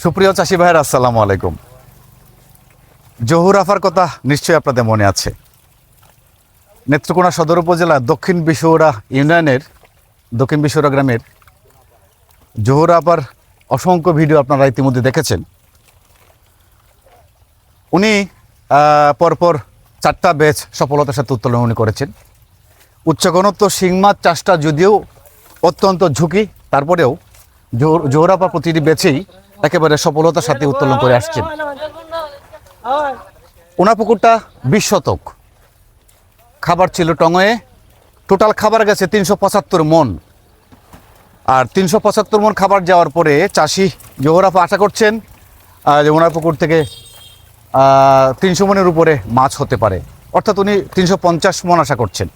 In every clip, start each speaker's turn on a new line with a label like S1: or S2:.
S1: সুপ্রিয় চাষি ভাইয়ের আসসালামু আলাইকুম। জহুর আফার কথা নিশ্চয়ই আপনাদের মনে আছে। নেত্রকোনা সদর উপজেলা দক্ষিণ বিশৌরা ইউনিয়নের দক্ষিণ বিশৌরা গ্রামের জহুর আফার অসংখ্য ভিডিও আপনারা ইতিমধ্যে দেখেছেন। উনি পরপর 4টা ব্যাচ সফলতার সাথে উত্তোলন উনি করেছেন। উচ্চ ঘনত্ব শিং মাছ চাষটা যদিও অত্যন্ত ঝুঁকি, তারপরেও জহুর আফা প্রতিটি ব্যাচেই একেবারে সফলতার সাথে উত্তোলন করে আসছেন। ওনার পুকুরটা 20 শতক, খাবার ছিল টঙয়ে, টোটাল খাবার গেছে 375 মন। আর 375 মন খাবার যাওয়ার পরে চাষি জহুর আফা আশা করছেন যে ওনার পুকুর থেকে 300 মনের উপরে মাছ হতে পারে, অর্থাৎ উনি 350 মন আশা করছেন।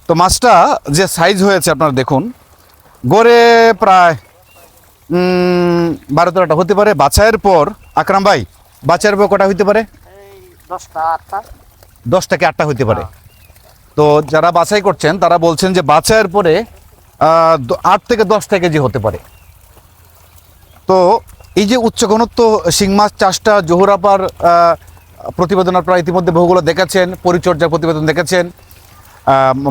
S1: তো মাছটা যে সাইজ হয়েছে আপনারা দেখুন, গড়ে প্রায় 12-13টা হতে পারে। বাছাইয়ের পর আকরাম ভাই, বাছাইয়ের পর কটা হইতে পারে? 10 থেকে 8টা হইতে পারে। তো যারা বাছাই করছেন তারা বলছেন যে বাছাইয়ের পরে 8 থেকে 10টা কেজি হতে পারে। তো এই যে উচ্চ ঘনত্ব শিং মাছ চাষটা জহুর আফার প্রতিবেদন আপনারা ইতিমধ্যে বহুগুলো দেখেছেন, পরিচর্যার প্রতিবেদন দেখেছেন,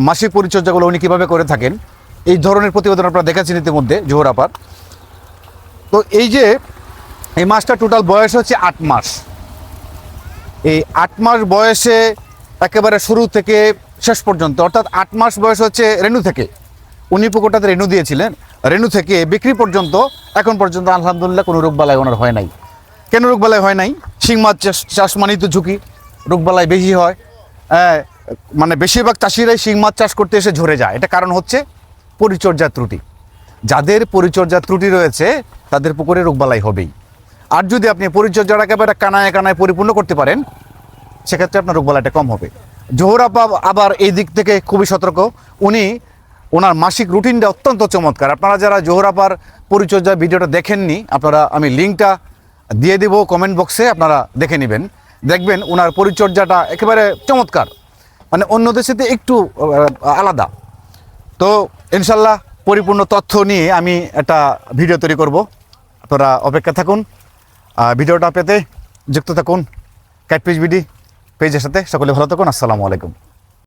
S1: মাসিক পরিচর্যাগুলো উনি কীভাবে করে থাকেন এই ধরনের প্রতিবেদন আপনারা দেখেছেন ইতিমধ্যে জহুর আফার। তো এই যে এই মাছটা টোটাল বয়স হচ্ছে 8 মাস। এই 8 মাস বয়সে একেবারে শুরু থেকে শেষ পর্যন্ত, অর্থাৎ 8 মাস বয়স হচ্ছে রেণু থেকে, উনি পুকুরটাতে রেণু দিয়েছিলেন, রেণু থেকে বিক্রি পর্যন্ত এখন পর্যন্ত আলহামদুলিল্লাহ কোনো রোগবালাই ওনার হয় নাই। কেন রোগবালাই হয় নাই? শিং মাছ চাষ মানেই তো ঝুঁকি, রোগবালাই বেশি হয়। মানে বেশিরভাগ চাষিরাই শিং মাছ চাষ করতে এসে ঝরে যায়। এটা কারণ হচ্ছে পরিচর্যার ত্রুটি। যাদের পরিচর্যার ত্রুটি রয়েছে তাদের পুকুরে রোগবালাই হবেই। আর যদি আপনি পরিচর্যার একেবারে কানায় কানায় পরিপূর্ণ করতে পারেন, সেক্ষেত্রে আপনার রোগবালাইটা কম হবে। জহুর আফা আবার এই দিক থেকে খুবই সতর্ক। ওনার মাসিক রুটিনটা অত্যন্ত চমৎকার। আপনারা যারা জহুর আফার পরিচর্যার ভিডিওটা দেখেননি, আপনারা আমি লিঙ্কটা দিয়ে দেব কমেন্ট বক্সে, আপনারা দেখে নেবেন। দেখবেন ওনার পরিচর্যাটা একেবারে চমৎকার, মানে অন্যদের সাথে একটু আলাদা। তো ইনশাল্লাহ পরিপূর্ণ তথ্য নিয়ে আমি একটা ভিডিও তৈরি করব, আপনারা অপেক্ষা থাকুন। ভিডিওটা পেতে যুক্ত থাকুন ক্যাটফিশ বিডি পেজের সাথে। সকলে ভালো থাকুন। আসসালামু আলাইকুম।